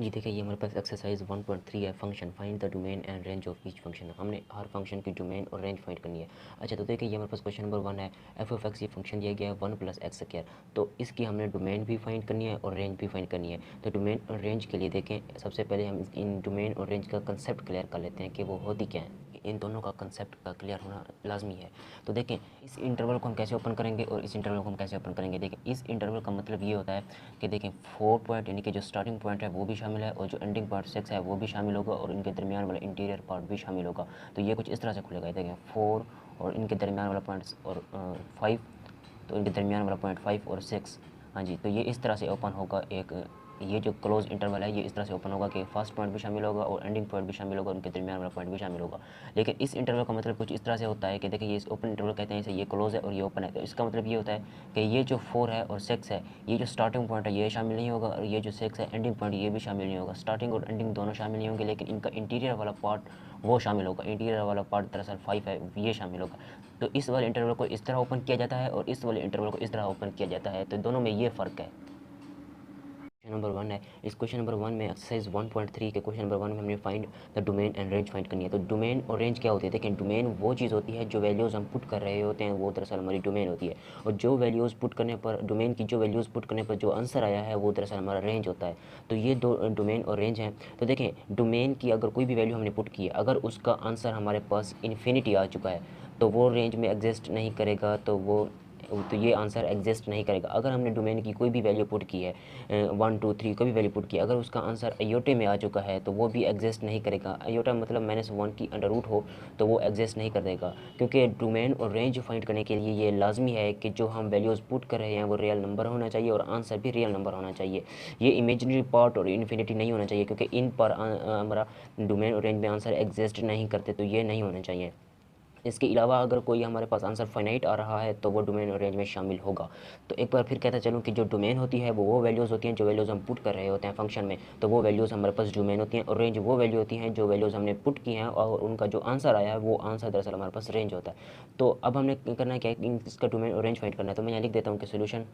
जी देखिए, ये हमारे पास एक्सरसाइज 1.3 है, function find the domain and range of each function. हमने हर फंक्शन की डोमेन और रेंज फाइंड करनी है। अच्छा, तो देखिए ये हमारे पास क्वेश्चन नंबर 1 है, एफ ऑफ एक्स ये फंक्शन दिया गया है 1 + एक्स स्क्वायर। तो इसकी हमने डोमेन भी फाइंड करनी है और रेंज भी फाइंड करनी है। तो डोमेन और रेंज के लिए देखें, सबसे पहले हम इन डोमेन और रेंज का कंसेप्ट क्लियर कर लेते हैं कि वो होती क्या है। इन दोनों का कंसेप्ट का क्लियर होना लाजमी है। तो देखें, इस इंटरवल को हम कैसे ओपन करेंगे और इस इंटरवल को हम कैसे ओपन करेंगे। देखें, इस इंटरवल का मतलब ये होता है कि देखें 4 पॉइंट यानी कि जो स्टार्टिंग पॉइंट है वो भी शामिल है और जो एंडिंग पॉइंट 6 है वो भी शामिल होगा और इनके दरमियान वाला इंटीरियर पार्ट भी शामिल होगा। तो ये कुछ इस तरह से खुलेगा। देखें 4 और इनके दरमियान वाला पॉइंट और 5, तो इनके दरमियान वाला पॉइंट 5 और 6। हाँ जी, तो ये इस तरह से ओपन होगा। एक ये जो क्लोज इंटरवल है ये इस तरह से ओपन होगा कि फर्स्ट पॉइंट भी शामिल होगा और एंडिंग पॉइंट भी शामिल होगा और उनके दरमियान वाला पॉइंट भी शामिल होगा। लेकिन इस इंटरवल का मतलब कुछ इस तरह से होता है कि देखिए ये ओपन इंटरवल कहते हैं, इसे ये क्लोज है और ये ओपन है। तो इसका मतलब ये होता है कि ये जो 4 है और 6 है, ये जो स्टार्टिंग पॉइंट है ये शामिल नहीं होगा और ये जो 6 है एंडिंग पॉइंट ये भी शामिल नहीं होगा। स्टार्टिंग और एंडिंग दोनों शामिल नहीं होंगे, लेकिन इनका इंटीरियर वाला पार्ट वो शामिल होगा। इंटीरियर वाला पार्ट दरअसल 5 है, ये शामिल होगा। तो इस वाले इंटरवल को इस तरह ओपन किया जाता है और इस वाले इंटरवल को इस तरह ओपन किया जाता है। तो दोनों में ये फ़र्क है। क्वेश्चन नंबर 1 है, इस क्वेश्चन नंबर 1 में एक्सरसाइज 1.3 के क्वेश्चन नंबर 1 में हमने find the domain and range find करनी है। तो डोमेन और रेंज क्या होती है। देखिए, डोमेन वो चीज़ होती है जो वैल्यूज़ हम पुट कर रहे होते हैं, वो दरअसल हमारी डोमेन होती है। और जो वैल्यूज़ पुट करने पर, डोमेन की जो वैल्यूज़ पुट करने पर जो आंसर आया है वो दरअसल हमारा रेंज होता है। तो ये दो डोमेन और रेंज हैं। तो देखें, डोमेन की अगर कोई भी वैल्यू हमने पुट की है, अगर उसका आंसर हमारे पास इन्फिनिटी आ चुका है तो वो रेंज में एग्जिस्ट नहीं करेगा। तो ये आंसर एग्जिस्ट नहीं करेगा। अगर हमने डोमेन की कोई भी वैल्यू पुट की है, 1 2 3 कोई भी वैल्यू पुट की है, अगर उसका आंसर अयोटे में आ चुका है तो वो भी एग्जिस्ट नहीं करेगा। अयोटा मतलब -1 की अंडर रूट हो तो वो एग्जिस्ट नहीं कर देगा, क्योंकि डोमेन और रेंज फाइंड करने के लिए ये लाजमी है कि जो हम वैल्यूज़ पुट कर रहे हैं वो रियल नंबर होना चाहिए और आंसर भी रियल नंबर होना चाहिए। ये इमेजिनरी पार्ट और इन्फिनिटी नहीं होना चाहिए, क्योंकि इन पर हमारा डोमेन और रेंज में आंसर एग्जिस्ट नहीं करते, तो ये नहीं होना चाहिए। इसके अलावा अगर कोई हमारे पास आंसर फाइनाइट आ रहा है तो वो डोमेन और रेंज में शामिल होगा। तो एक बार फिर कहता चलूँ कि जो डोमेन होती है वो वैल्यूज़ होती हैं जो वैल्यूज़ हम पुट कर रहे होते हैं फंक्शन में, तो वो वैल्यूज़ हमारे पास डोमेन होती हैं। और रेंज वो वैल्यू होती हैं जो वैल्यूज़ हमने पुट की हैं और उनका जो आंसर आया है वो आंसर दरअसल हमारे पास रेंज होता है। तो अब हमने करना है क्या, इसका डोमेन और रेंज फाइंड करना है। तो मैं यहाँ लिख देता हूँ कि सोल्यूशन।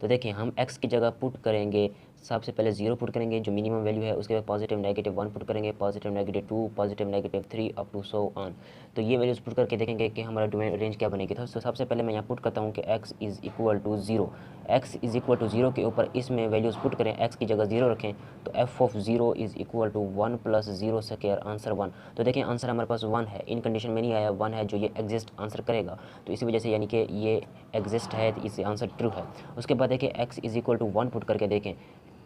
तो देखिए, हम x की जगह पुट करेंगे, सबसे पहले 0 पुट करेंगे जो मिनिमम वैल्यू है, उसके बाद पॉजिटिव नेगेटिव 1 पुट करेंगे, positive negative 2, positive negative 3 up to so on. तो ये वैल्यूज़ पुट करके देखेंगे कि हमारा डोमेन रेंज क्या बनेगी। तो सबसे पहले मैं यहाँ पुट करता हूँ कि x is equal to 0। x is equal to 0 के ऊपर इसमें वैल्यूज़ पुट करें, x की जगह 0 रखें, तो f of 0 is equal to 1 + 0 square, answer 1। तो देखें आंसर हमारे पास 1 है, इन कंडीशन में नहीं आया, 1 है जो ये एग्जिस्ट आंसर करेगा। तो इसी वजह से यानी कि ये एग्जिस्ट है, तो इससे आंसर ट्रू है। उसके बाद देखिए x is equal to 1 put करके देखें,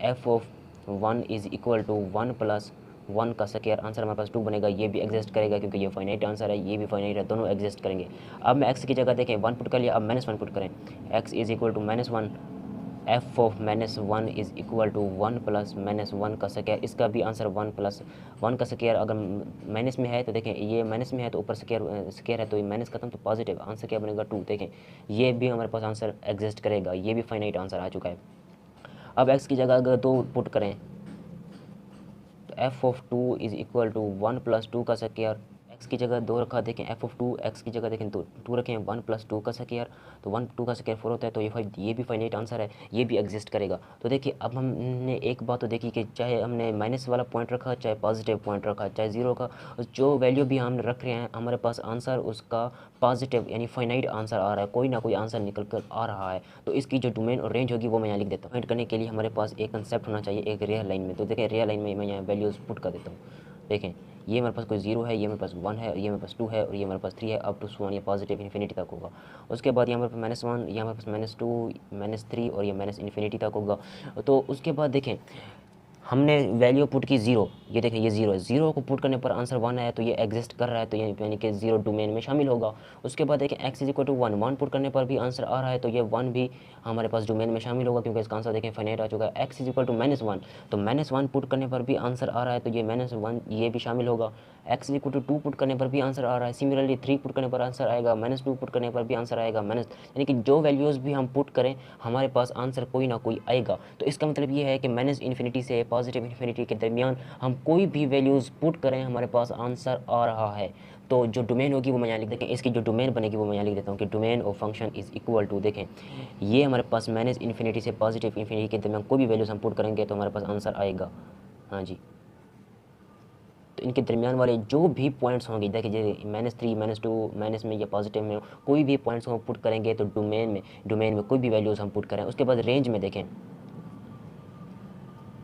f of 1 is equal to 1 + 1 का स्क्वायर, आंसर हमारे पास 2 बनेगा। ये भी एग्जिस्ट करेगा क्योंकि ये फाइनाइट आंसर है, ये भी फाइनाइट है, दोनों एग्जिस्ट करेंगे। अब मैं x की जगह देखें 1 पुट कर लिया, अब -1 पुट करें, x is equal to -1, f of -1 is equal to 1 + -1 का स्क्वायर। इसका भी आंसर 1 + 1 का स्क्वायर। अगर माइनस में है तो देखें, ये माइनस में है तो ऊपर स्क्वायर है तो ये माइनस खत्म, तो पॉजिटिव, आंसर क्या बनेगा 2। देखें ये भी हमारे पास आंसर एग्जिस्ट करेगा, ये भी फाइनाइट आंसर आ चुका है। अब x की जगह अगर 2 पुट करें तो f of 2 is equal to 1 + 2 का स्क्वायर। x की जगह 2 रखा, देखें f ऑफ 2, x की जगह देखें तो 2 रखें, 1 + 2 का स्क्वायर, तो 1 2 का स्क्वायर 4 होता है, तो ये भी फाइनाइट आंसर है, ये भी एग्जिस्ट करेगा। तो देखिए अब हमने एक बात तो देखी कि चाहे हमने माइनस वाला पॉइंट रखा, चाहे पॉजिटिव पॉइंट रखा, चाहे 0 का, जो वैल्यू भी हम रख रहे हैं हमारे पास आंसर उसका पॉजिटिव यानी फाइनाइट आंसर आ रहा है, कोई ना कोई आंसर निकल कर आ रहा है। तो इसकी जो डोमेन और रेंज होगी वो मैं यहाँ लिख देता हूँ। फाइंड करने के लिए हमारे पास एक कंसेप्ट होना चाहिए एक रियल लाइन में। तो देखें रियल लाइन में मैं यहाँ वैल्यूज़ पुट कर देता हूँ। देखें ये मेरे पास कोई 0 है, ये मेरे पास 1 है, और ये मेरे पास 2 है, और ये मेरे पास 3 है, अप टू सो ऑन, ये पॉजिटिव इन्फिनिटी तक होगा। उसके बाद यहाँ मेरे पास -1, यहाँ मेरे पास -2, -3 और ये माइनस इन्फिनिटी तक होगा। तो उसके बाद देखें हमने वैल्यू पुट की 0, ये देखें ये 0 है, 0 को पुट करने पर आंसर 1 है, तो ये एग्जिस्ट कर रहा है, तो यानी कि 0 डोमेन में शामिल होगा। उसके बाद देखें x is equal to 1, 1 put करने पर भी आंसर आ रहा है, तो ये 1 भी हमारे पास डोमेन में शामिल होगा, क्योंकि इसका आंसर देखें फाइनाइट आ चुका है। x इज़ इक्वल टू -1, तो -1 पुट करने पर भी आंसर आ रहा है, तो ये -1 ये भी शामिल होगा। x is equal to 2 put करने पर भी आंसर आ रहा है, सिमिलरली 3 पुट करने पर आंसर आएगा, -2 पुट करने पर भी आंसर आएगा, यानी कि जो वैल्यूज़ भी हम पुट करें हमारे पास आंसर कोई ना कोई आएगा। तो इसका मतलब ये है कि -इन्फिनिटी से पॉजिटिव इन्फिनिटी के दरमियान हम कोई भी वैल्यूज़ पुट करें हमारे पास आंसर आ रहा है। तो जो डोमेन होगी वो मैं यहाँ लिख देखें, इसकी जो डोमेन बनेगी वो मैं यहाँ लिख देता हूँ कि domain of function is equal to, देखें ये हमारे पास माइनस इन्फिनिटी से पॉजिटिव इन्फिनिटी के दरमियान कोई भी वैल्यूज हम पुट करेंगे तो हमारे पास आंसर आएगा। हाँ जी, तो इनके दरमियान वाले जो भी पॉइंट्स होंगे, देखिए -3 -2 माइनस में या पॉजिटिव में कोई भी पॉइंट्स को हम पुट करेंगे तो डोमेन में कोई भी वैल्यूज़ हम पुट करें। उसके बाद रेंज में देखें,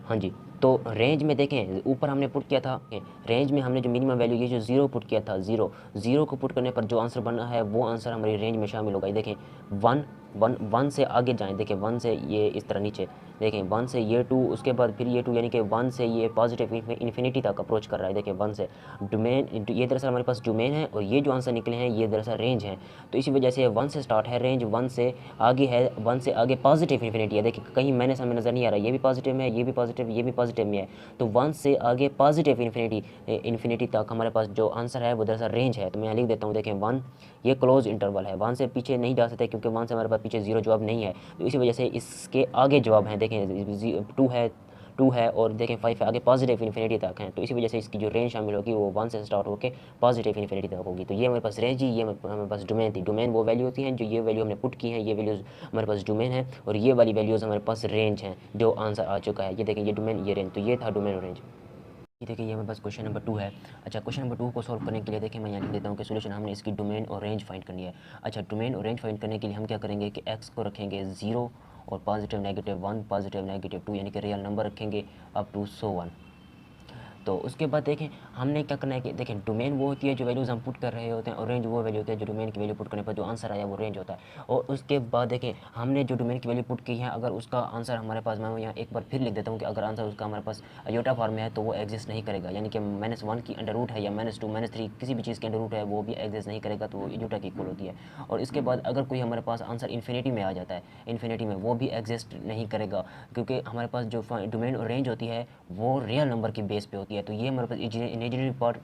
हाँ जी, तो रेंज में देखें ऊपर हमने पुट किया था, रेंज में हमने जो मिनिमम वैल्यू ये जो 0 पुट किया था, 0 को पुट करने पर जो आंसर बना है वो आंसर हमारी रेंज में शामिल होगा। ये देखें 1 से आगे जाएं, देखें 1 से ये इस तरह नीचे, देखें 1 से ये 2, उसके बाद फिर ये 2, यानी कि 1 से ये पॉजिटिव इन्फिनिटी तक अप्रोच कर रहा है। देखें 1 से डोमेन, ये दरअसल हमारे पास डोमेन है और ये जो आंसर निकले हैं ये दरअसल रेंज है। तो इसी वजह से 1 से स्टार्ट है रेंज, 1 से आगे है, 1 से आगे पॉजिटिव इन्फिनिटी है। देखिए कहीं माइनस हमें नज़र नहीं आ रहा, ये भी पॉजिटिव में है, ये भी पॉजिटिव, ये भी पॉजिटिव में है। तो 1 से आगे पॉजिटिव इन्फिनिटी तक हमारे पास जो आंसर है वो दरअसल रेंज है। तो मैं लिख देता हूँ, देखें 1 ये क्लोज इंटरवल है, 1 से पीछे नहीं जा सकते क्योंकि 1 से हमारे पास पीछे 0 जवाब नहीं है। तो इसी वजह से इसके आगे जवाब हैं, देखें 2 है और देखें 5 है, आगे पॉजिटिव इन्फिनिटी तक हैं। तो इसी वजह से इसकी जो रेंज शामिल होगी वो 1 से स्टार्ट होकर पॉजिटिव इन्फिनिटी तक होगी। तो ये हमारे पास रेंज ही, ये हमारे पास डोमेन थी। डोमेन वो वैल्यू होती हैं जो ये वैल्यू हमने पुट की हैं, ये वैल्यूज़ हमारे पास डोमेन है और ये वाली वैल्यूज़ हमारे पास रेंज हैं जो आंसर आ चुका है। ये देखें ये डोमेन, ये रेंज, तो ये था डोमेन और रेंज। ये देखिए ये हमारे पास क्वेश्चन नंबर 2 है। अच्छा, क्वेश्चन नंबर 2 को सॉल्व करने के लिए देखिए मैं यहाँ लिख देता हूँ कि सोल्यूशन हमने इसकी डोमेन और रेंज फाइंड करनी है। अच्छा, डोमेन और रेंज फाइंड करने के लिए हम क्या करेंगे कि x को रखेंगे 0 और पॉजिटिव नेगेटिव 1 पॉजिटिव नेगेटिव 2, यानी कि रियल नंबर रखेंगे अप टू सो 1। तो उसके बाद देखें हमने क्या करना है कि देखें डोमेन वो होती है जो वैल्यूज़ हम पुट कर रहे होते हैं और रेंज वो वैल्यू होती है जो डोमेन की वैल्यू पुट करने पर जो आंसर आया वो रेंज होता है। और उसके बाद देखें हमने जो डोमेन की वैल्यू पुट की है, अगर उसका आंसर हमारे पास, मैं यहाँ एक बार फिर लिख देता हूँ कि अगर आंसर उसका हमारे पास अयोटा फॉर्म में है तो वो एग्जिस्ट नहीं करेगा, यानी कि -1 की अंडर रूट है या -2 -3 किसी भी चीज़ की अंडर रूट है वो भी एग्जिस्ट नहीं करेगा, तो वो अयोटा की इक्वल होती है। और इसके बाद अगर कोई हमारे पास आंसर इन्फिनिटी में आ जाता है, इन्फिनिटी में वो भी एग्जिस्ट नहीं करेगा क्योंकि हमारे पास जो डोमेन और रेंज होती है वो रियल नंबर की बेस पे होती है। तो ये हमारे पास इमेजिनरी पार्ट,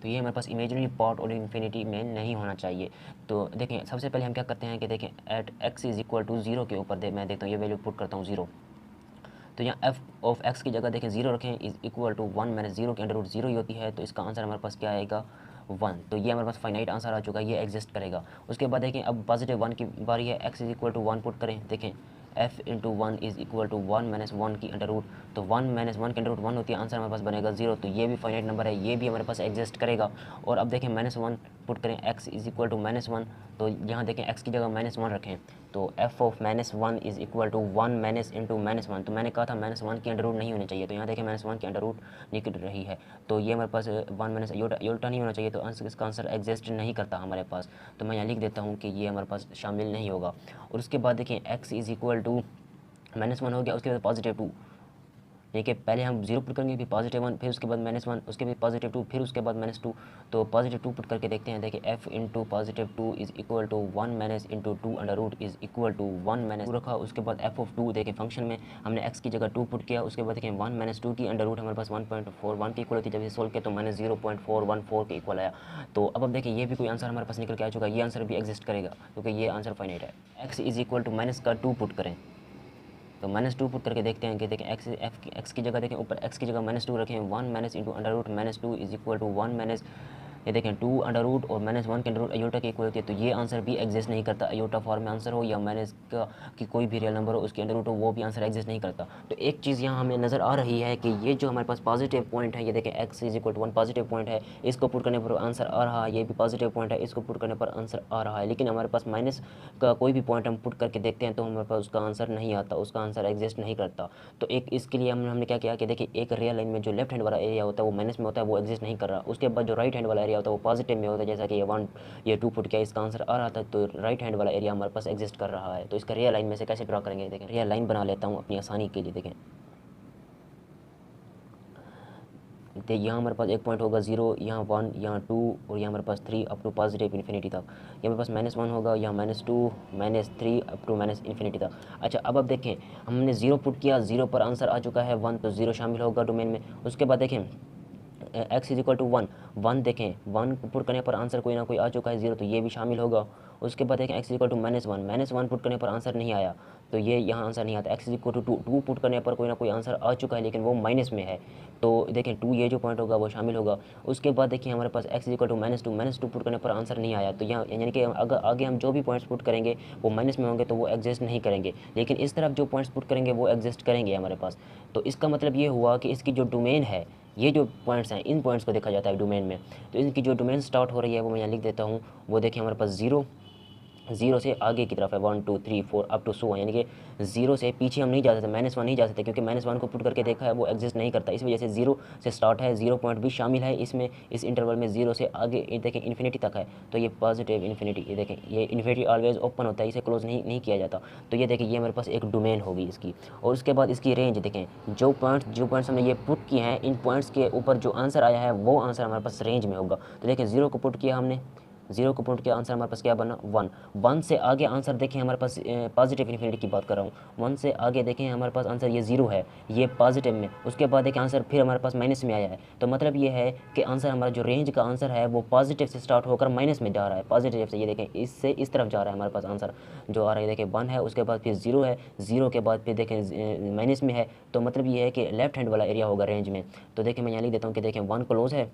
तो ये हमारे पास इमेजिनरी पार्ट और इन्फिनिटी में नहीं होना चाहिए। तो देखें सबसे पहले हम क्या करते हैं कि देखें at x is equal to 0 के ऊपर मैं देखता हूँ ये वैल्यू पुट करता हूँ 0। तो यहाँ f ऑफ x की जगह देखें 0 रखें, इज़ इक्वल टू 1 माइनस 0 की अंडर रूट 0 ही होती है, तो इसका आंसर हमारे पास क्या आएगा 1। तो ये हमारे पास फाइनाइट आंसर आ चुका है, ये एग्जिस्ट करेगा। उसके बाद देखें अब पॉजिटिव 1 की बारी है, x is equal to 1 put करें, देखें f into 1 is equal to 1 minus 1 की अंडर रूट, तो 1 माइनस 1 की अंडर रूट 1 होती है, आंसर हमारे पास बनेगा 0। तो ये भी फाइनाइट नंबर है, ये भी हमारे पास एग्जिस्ट करेगा। और अब देखें -1 पुट करें, x इज़ इक्वल टू -1, तो यहाँ देखें x की जगह -1 रखें, तो f of -1 is equal to 1 minus into -1, तो मैंने कहा था -1 की अंडर रूट नहीं होनी चाहिए, तो यहाँ देखें -1 की अंडर रूट निकल रही है, तो ये हमारे पास 1 माइनस योल्टा नहीं होना चाहिए, तो इसका आंसर एग्जिस्ट नहीं करता हमारे पास। तो मैं यहाँ लिख देता हूँ कि ये हमारे पास शामिल नहीं होगा। और उसके बाद देखें x इज़ इक्वल टू -1 हो गया, उसके बाद पॉजिटिव 2, देखिए पहले हम 0 पुट करेंगे, फिर पॉजिटिव 1, फिर उसके बाद -1, उसके बाद पॉजिटिव 2, फिर उसके बाद -2। तो पॉजिटिव 2 पुट करके देखते हैं, देखिए f into positive 2 is equal to 1 minus into 2 under root is equal to 1 minus 2 रखा। उसके बाद f ऑफ 2 देखें फंक्शन में हमने x की जगह 2 पुट किया, उसके बाद देखें 1 माइनस 2 की अंडर रूट हमारे पास 1.41 के इक्वल होती है, जब इसे सोल्व किया तो -0.414 के इक्वल आया। तो अब देखिए ये भी कोई आंसर हमारे पास निकल के आ चुका है, ये आंसर भी एग्जिस्ट करेगा क्योंकि ये आंसर फाइनाइट है। x is equal to minus का 2 पुट करें, तो -2 पुट करके देखते हैं कि देखें x की जगह देखें ऊपर x की जगह -2 रखें, 1 minus into under root -2 is equal to 1 minus, ये देखें 2 अंडर रूट और -1 के अंडर रूट अयोटा की इक्वल होती है, तो ये आंसर भी एग्जिस्ट नहीं करता। अयोटा फॉर्म में आंसर हो या माइनस का कि कोई भी रियल नंबर हो उसके अंडर रूट हो, वो भी आंसर एग्जिस्ट नहीं करता। तो एक चीज़ यहाँ हमें नज़र आ रही है कि ये जो हमारे पास पॉजिटिव पॉइंट है, ये देखें x is equal to 1 positive point है, इसको पुट करने पर आंसर आ रहा है, ये भी पॉजिटिव पॉइंट है, इसको पुट करने पर आंसर आ रहा है। लेकिन हमारे पास माइनस का कोई भी पॉइंट हम पुट करके देखते हैं तो हमारे पास उसका आंसर नहीं आता, उसका आंसर एग्जिस्ट नहीं करता। तो एक इसके लिए हमने क्या किया कि देखिए एक रियल लाइन में जो लेफ्ट हैंड वाला एरिया होता है वो माइनस में होता है, वो एग्जिस्ट नहीं कर रहा। उसके बाद जो राइट हैंड वाला एरिया होता है वो पॉजिटिव में होता है, जैसा कि ये 2 पुट किया, इसका आंसर आ रहा था, तो राइट हैंड वाला एरिया हमारे पास एग्जिस्ट कर रहा है। तो इसका रियल लाइन में से कैसे ड्रा करेंगे, देखें रियल लाइन बना लेता हूँ अपनी आसानी के लिए। देखें तो यहाँ हमारे पास एक पॉइंट होगा 0, यहाँ 1, यहाँ 2 और यहाँ हमारे पास 3 अप टू पॉजिटिव इन्फिनिटी तक। ये हमारे पास -1 होगा, यहाँ -2 -3 अप टू माइनस इन्फिनिटी तक। अच्छा अब देखें हमने 0 पुट किया, 0 पर आंसर आ चुका है 1, तो 0 शामिल होगा डोमेन में। उसके बाद देखें एक्स इज इक्वल टू 1, 1 देखें 1 को पुट करने पर आंसर कोई ना कोई आ चुका है 0, तो ये भी शामिल होगा। उसके बाद देखें x is equal to -1 put करने पर आंसर नहीं आया, तो ये यहाँ आंसर नहीं आता। X is equal to 2 put करने पर कोई ना कोई आंसर आ चुका है लेकिन वो माइनस में है, तो देखें 2 ये जो पॉइंट होगा वो शामिल होगा। उसके बाद देखिए हमारे पास x is equal to -2 put करने पर आंसर नहीं आया, तो यहाँ यानी कि अगर आगे हम जो भी पॉइंट्स पुट करेंगे वो माइनस में होंगे तो वो एग्जिस्ट नहीं करेंगे, लेकिन इस तरफ जो पॉइंट्स पुट करेंगे वो एग्जिस्ट करेंगे हमारे पास। तो इसका मतलब ये हुआ कि इसकी जो डोमेन है, ये जो पॉइंट्स हैं इन पॉइंट्स को देखा जाता है डोमेन में, तो इनकी जो डोमेन स्टार्ट हो रही है वो मैं यहाँ लिख देता हूँ। वो देखिए हमारे पास 0 से आगे की तरफ है 1 2 3 4 अप टू 100, यानी कि 0 से पीछे हम नहीं जा सकते, -1 नहीं जा सकते क्योंकि -1 को पुट करके देखा है वो एग्जिस्ट नहीं करता। इस वजह से 0 से स्टार्ट है, 0 पॉइंट भी शामिल है इसमें, इस इंटरवल में 0 से आगे ये देखें इन्फिनिटी तक है, तो ये पॉजिटिव इन्फिनिटी, ये देखें ये इन्फिनिटी ऑलवेज ओपन होता है, इसे क्लोज नहीं किया जाता। तो ये देखें ये हमारे पास एक डोमेन होगी इसकी। और उसके बाद इसकी रेंज देखें, जो पॉइंट्स हमने ये पुट किए हैं इन पॉइंट्स के ऊपर जो आंसर आया है वो आंसर हमारे पास रेंज में होगा। तो देखें 0 को पुट किया हमने, 0 को पुट किया, आंसर हमारे पास क्या बना 1 से आगे आंसर देखें हमारे पास पॉजिटिव इन्फिनिटी की बात कर रहा हूँ, 1 से आगे देखें हमारे पास आंसर ये 0 है, ये पॉजिटिव में। उसके बाद एक आंसर फिर हमारे पास माइनस में आया है, तो मतलब ये है कि आंसर हमारा जो रेंज का आंसर है वो पॉजिटिव से स्टार्ट होकर माइनस में जा रहा है, पॉजिटिव से, ये देखें इससे इस तरफ जा रहा है हमारे पास आंसर जो आ रहा है, देखें 1 है, उसके बाद फिर 0 है, 0 के बाद फिर देखें माइनस में है, तो मतलब ये है कि लेफ्ट हैंड वाला एरिया होगा रेंज में। तो देखें मैं यहाँ लिख देता हूँ कि देखें 1 क्लोज है,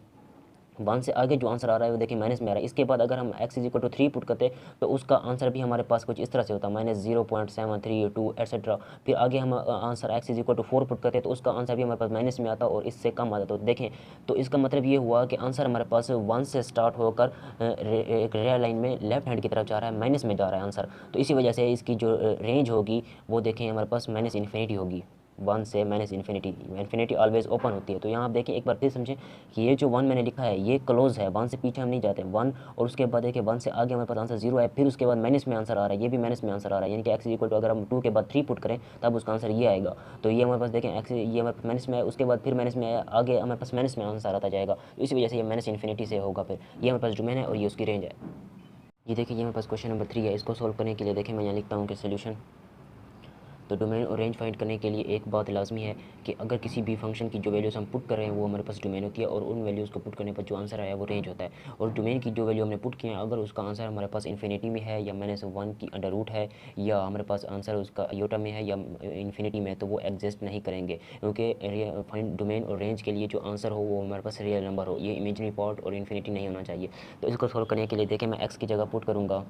1 से आगे जो आंसर आ रहा है वो देखिए माइनस में आ रहा है। इसके बाद अगर हम x is equal to 3 put करते तो उसका आंसर भी हमारे पास कुछ इस तरह से होता है -0.732 एटसेट्रा। फिर आगे हम answer x is equal to 4 put करते तो उसका आंसर भी हमारे पास माइनस में आता और इससे कम आता। तो देखें, तो इसका मतलब ये हुआ कि आंसर हमारे पास 1 से स्टार्ट होकर एक रेयर लाइन में लेफ्ट हैंड की तरफ जा रहा है, माइनस में जा रहा है आंसर। तो इसी वजह से इसकी जो रेंज होगी वो देखें हमारे पास माइनस इन्फिनिटी होगी, 1 से minus infinity, infinity always open होती है। तो यहाँ आप देखिए एक बार फिर समझें कि ये जो 1 मैंने लिखा है ये क्लोज है, 1 से पीछे हम नहीं जाते, 1 और उसके बाद देखिए 1 से आगे हमारे पास आंसर 0 है, फिर उसके बाद माइनस में आंसर आ रहा है, ये भी माइनस में आंसर आ रहा है, यानी कि एक्स इक्वल टू अगर हम 2 के बाद 3 पुट करें तब उसका आंसर ये आएगा। तो ये हमारे पास देखें एक्स ये हमारे पास माइनस में है, उसके बाद फिर माइनस में आया, आगे हमारे पास माइनस में आंसर आता जाएगा, तो इसी वजह से ये माइनस इन्फिनिटी से होगा। फिर ये हमारे पास डोमेन है और ये उसकी रेंज है। ये देखिए ये हमारे पास क्वेश्चन नंबर 3 है, इसको सॉल्व करने के लिए देखें मैं यहाँ लिखता हूँ कि सोल्यूशन। तो डोमेन और रेंज फाइंड करने के लिए एक बात लाजमी है कि अगर किसी भी फंक्शन की जो वैल्यूज़ हम पुट कर रहे हैं वो हमारे पास डोमेन होती है और उन वैल्यूज़ को पुट करने पर जो आंसर आया वो रेंज होता है। और डोमेन की जो वैल्यू हमने पुट किया है अगर उसका आंसर हमारे पास इन्फिनिटी में है या -1 की अंडर रूट है या हमारे पास आंसर उसका आयोटा में है या इन्फिनिटी में है तो वो एग्जिस्ट नहीं करेंगे, क्योंकि फाइंड डोमेन और रेंज के लिए जो आंसर हो वो हमारे पास रियल नंबर हो, ये इमेजनरी पार्ट और इन्फिनिटी नहीं होना चाहिए। तो इसको सॉल्व करने के लिए देखें मैं एक्स की जगह पुट करूँगा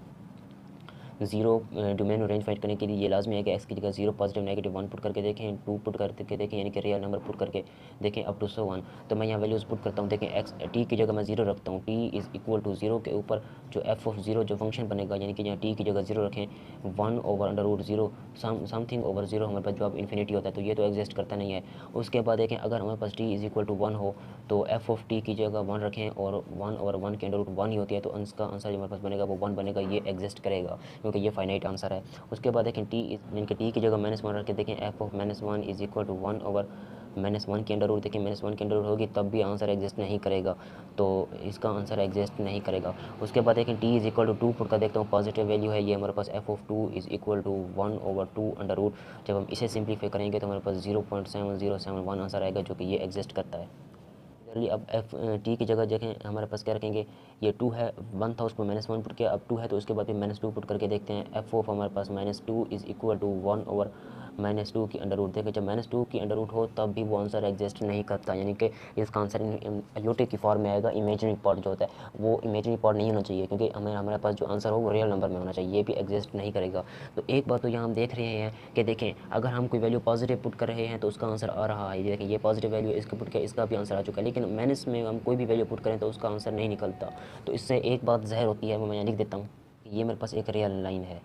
0, डोमेन और रेंज फाइंड करने के लिए ये लाजमी है कि एक्स की जगह 0 पॉजिटिव नेगेटिव 1 पुट करके देखें, 2 पुट करके देखें, यानी कि रियल नंबर पुट करके देखें अप टू 100। तो मैं यहाँ वैल्यूज़ पुट करता हूँ, देखें एक्स टी की जगह मैं 0 रखता हूँ, टी इज़ इक्वल टू 0 के ऊपर जो एफ ऑफ 0 जो फंक्शन बनेगा, यानी कि यहाँ टी की जगह 0 रखें, 1 over under root 0 something over 0 हमारे पास जब इन्फिनिटी होता है तो ये तो एग्जिस्ट करता नहीं है। उसके बाद देखें अगर हमारे पास टी इज़ इक्वल टू 1 हो तो एफ ऑफ टी की जगह 1 रखें और 1 ओवर 1 के अंडर रूट 1 ही होती है, तो इसका आंसर जो हमारे पास बनेगा वो 1 बनेगा, ये एग्जिस्ट करेगा क्योंकि ये फाइनाइट आंसर है। उसके बाद देखें टी यानी कि टी की जगह -1 रख के देखें f of -1 is equal to 1 over -1 की अंडर रूट, देखें -1 की अंडर रूट होगी तब भी आंसर एग्जिस्ट नहीं करेगा, तो इसका आंसर एग्जिस्ट नहीं करेगा। उसके बाद देखें T is equal to 2 put कर देखता हूँ, पॉजिटिव वैल्यू है ये हमारे पास F of 2 is equal to 1 over 2 under root. जब हम इसे सिंप्लीफाई करेंगे तो हमारे पास 0.7071 आंसर आएगा जो कि ये एग्जिस्ट करता है। अब एफ टी की जगह देखें हमारे पास क्या रखेंगे, ये 2 है, 1 था उसको -1 पुट किया, अब 2 है तो उसके बाद फिर -2 पुट करके देखते हैं, एफ ऑफ हमारे पास -2 इज़ इक्वल टू 1 ओवर -2 की अंडर रूट। देखें जब -2 की अंडर रूट हो तब भी वो आंसर एग्जिस्ट नहीं करता, यानी कि इसका आंसर यूटी की फॉर्म में आएगा, इमेजनरी पार्ट जो होता है वो इमेजनरी पार्ट नहीं होना चाहिए क्योंकि हमारे पास जो आंसर हो वो रियल नंबर में होना चाहिए, ये भी एग्जिस्ट नहीं करेगा। तो एक बात तो यहाँ हम देख रहे हैं कि देखें अगर हम कोई वैल्यू पॉजिटिव पुट कर रहे हैं तो उसका आंसर आ रहा है, ये देखें ये पॉजिटिव वैल्यू इसके पुट किया इसका भी आंसर आ चुका है, लेकिन माइनस में हम कोई भी वैल्यू पुट करें तो उसका आंसर नहीं निकलता। तो इससे एक बात ज़ाहिर होती है, वो मैं यहाँ लिख देता हूँ, ये मेरे पास एक रियल लाइन है,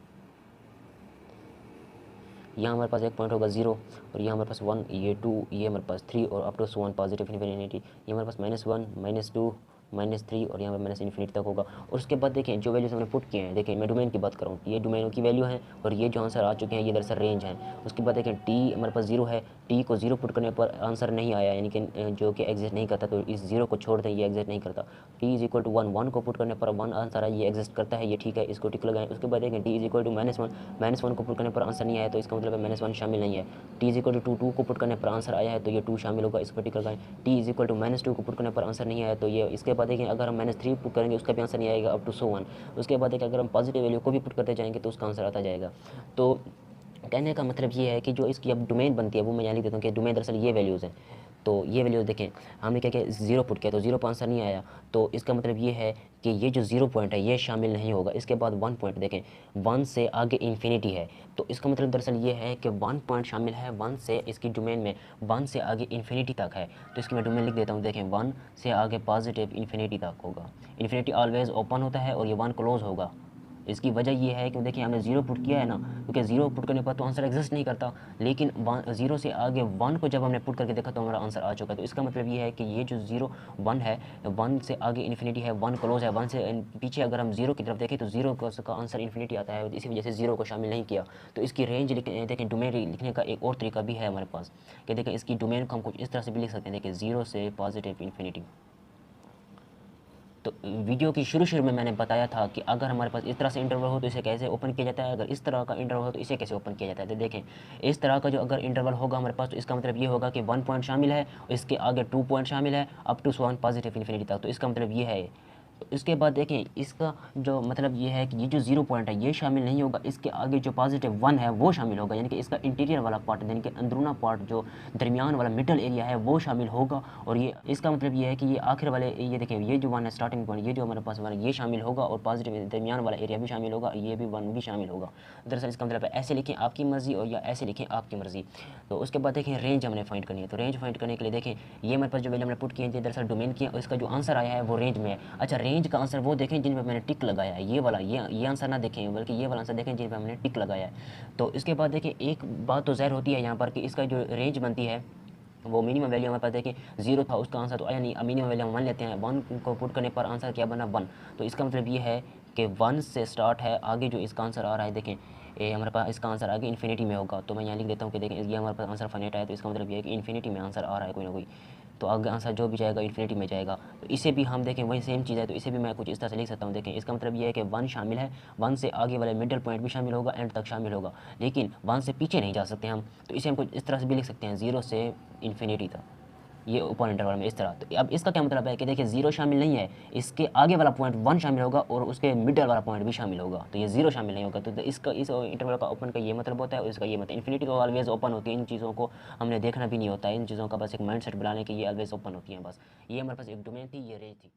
यहाँ हमारे पास एक पॉइंट होगा 0 और यहाँ हमारे पास 1, ये 2, ये हमारे पास 3 और अप टू 1 पॉजिटिव इन्फिनिटी, ये हमारे पास -1 -2 -3 और यहाँ पर -∞ तक होगा। और उसके बाद देखें जो वैल्यूज हमने पुट किए हैं, देखें मैं डोमेन की बात कर रहा हूँ, ये डोमेनों की वैल्यू है और ये जो आंसर आ चुके हैं ये दरअसल रेंज है। उसके बाद देखें टी हमारे पास 0 है, टी को 0 पुट करने पर आंसर नहीं आया, यानी कि जो कि एग्जिस्ट नहीं करता, तो इस 0 को छोड़ दें, ये एग्जिस्ट नहीं करता। टी इज इक्वल टू 1, 1 को पुट करने पर 1 आंसर आया, ये एग्जिस्ट करता है, ये ठीक है, इसको टिक लगाएं। उसके बाद देखें टी इज इक्वल टू -1, -1 को पुट करने पर आंसर नहीं आया, तो इसका मतलब है -1 शामिल नहीं है। टी इज इक्वल टू 2 को पुट करने पर आंसर आया है, तो ये 2 शामिल होगा, इसको टिक लगाएं। टी इज इक्वल टू -2 को पुट करने पर आंसर नहीं आया, तो ये इसके बाद देखें अगर हम -3 पुट करेंगे उसका भी आंसर नहीं आएगा, अप टू सो 1। उसके बाद देखें अगर हम पॉजिटिव वैल्यू को भी पुट करते जाएंगे तो उसका आंसर आता जाएगा। तो कहने का मतलब ये है कि जो इसकी अब डोमेन बनती है वो मैं यहाँ लिख देता हूँ कि डोमेन दरअसल ये वैल्यूज़ हैं। तो ये वैल्यूज़ देखें, हमने क्या किया, 0 पुट किया तो 0 पर आंसर नहीं आया, तो इसका मतलब ये है कि ये जो 0 पॉइंट है ये शामिल नहीं होगा। इसके बाद 1 पॉइंट देखें, 1 से आगे इन्फिनिटी है, तो इसका मतलब दरअसल ये है कि 1 पॉइंट शामिल है 1 से, इसकी डोमेन में 1 से आगे इन्फिनिटी तक है, तो इसकी मैं डोमेन लिख देता हूँ। देखें 1 से आगे पॉजिटिव इन्फिनिटी तक होगा, इन्फिनिटी ऑलवेज ओपन होता है और ये 1 क्लोज होगा। इसकी वजह ये है कि देखिए हमने 0 पुट किया है ना, क्योंकि 0 पुट करने पर तो आंसर एग्जिस्ट नहीं करता, लेकिन 0 से आगे 1 को जब हमने पुट करके देखा तो हमारा आंसर आ चुका है। तो इसका मतलब ये है कि ये जो 0 1 है, 1 से आगे इन्फिनिटी है, 1 क्लोज है, 1 से पीछे अगर हम 0 की तरफ देखें तो 0 का आंसर इन्फिनिटी आता है, इसी वजह से 0 को शामिल नहीं किया। तो इसकी रेंज देखें डोमेन लिखने का एक और तरीका भी है हमारे पास, कि देखें इसकी डोमेन को हम कुछ इस तरह से भी लिख सकते हैं, देखिए 0 से पॉजिटिव इन्फिनिटी। तो वीडियो की शुरू में मैंने बताया था कि अगर हमारे पास इस तरह से इंटरवल हो तो इसे कैसे ओपन किया जाता है, अगर इस तरह का इंटरवल हो तो इसे कैसे ओपन किया जाता है। तो देखें इस तरह का जो अगर इंटरवल होगा हमारे पास, तो इसका मतलब ये होगा कि 1 पॉइंट शामिल है, इसके आगे 2 पॉइंट शामिल है, अप टू 1 पॉजिटिव इन्फिनिटी तक। तो इसका मतलब ये है। तो इसके बाद देखें इसका जो मतलब ये है कि ये जो 0 पॉइंट है ये शामिल नहीं होगा, इसके आगे जो पॉजिटिव 1 है वो शामिल होगा, यानी कि इसका इंटीरियर वाला पार्ट, यानी कि अंदरूना पार्ट जो दरमियान वाला मिडल एरिया है वो शामिल होगा। और ये इसका मतलब ये है कि ये आखिर वाले, ये देखें ये जो 1 है स्टार्टिंग पॉइंट, ये जो हमारे पास वाला ये शामिल होगा, और पॉजिटिव दरमियान वाला एरिया भी शामिल होगा, ये भी 1 भी शामिल होगा। दरअसल इसका मतलब है ऐसे लिखें आपकी मर्ज़ी और या ऐसे लिखें आपकी मर्ज़ी। तो उसके बाद देखें रेंज हमने फाइंड करनी है, तो रेंज फाइंड करने के लिए देखें ये हमारे पास जो वैल्यू हमने पुट किए थे दरअसल डोमेन की है, और इसका जो आंसर आया है वो रेंज में है। अच्छा रेंज का आंसर वो देखें जिन पर मैंने टिक लगाया है, ये वाला ये आंसर ना देखें, बल्कि ये वाला आंसर देखें जिन पर हमने टिक लगाया है। तो इसके बाद देखें एक बात तो ज़ाहिर होती है यहाँ पर कि इसका जो रेंज बनती है वो मिनिमम वैल्यू हमारे पास देखिए 0 था, उसका आंसर तो आया नहीं, अब मिनिमम वैल्यू हम 1 लेते हैं, 1 को पुट करने पर आंसर क्या बना 1। तो इसका मतलब ये है कि 1 से स्टार्ट है, आगे जो इसका आंसर आ रहा है देखें ये हमारे पास इसका आंसर आगे इन्फिनिटी में होगा। तो मैं यहाँ लिख देता हूँ कि देखें ये हमारे पास आंसर फाइनाइट आया, तो इसका मतलब ये है कि इन्फिनिटी में आंसर आ रहा है कोई ना कोई, तो आगे आंसर जो भी जाएगा इन्फिनिटी में जाएगा। तो इसे भी हम देखें वही सेम चीज़ है, तो इसे भी मैं कुछ इस तरह से लिख सकता हूँ। देखें इसका मतलब ये है कि 1 शामिल है, 1 से आगे वाले मिडल पॉइंट भी शामिल होगा, एंड तक शामिल होगा, लेकिन 1 से पीछे नहीं जा सकते हम, तो इसे हम कुछ इस तरह से भी लिख सकते हैं 0 से इन्फिनिटी तक, ये ओपन इंटरवल में इस तरह। तो अब इसका क्या मतलब है कि देखिए 0 शामिल नहीं है, इसके आगे वाला पॉइंट 1 शामिल होगा और उसके मिडल वाला पॉइंट भी शामिल होगा, तो ये 0 शामिल नहीं होगा। तो इसका इस इंटरवल का ओपन का ये मतलब होता है, और इसका ये मतलब इन्फिनिटी को ऑलवेज ओपन होती है। इन चीज़ों को हमने देखना भी नहीं होता है, इन चीज़ों का बस एक माइंड सेट बनाने के ये ऑलवेज ओपन होती हैं बस। ये हमारे पास एक डोमेन थी, ये रेंज थी।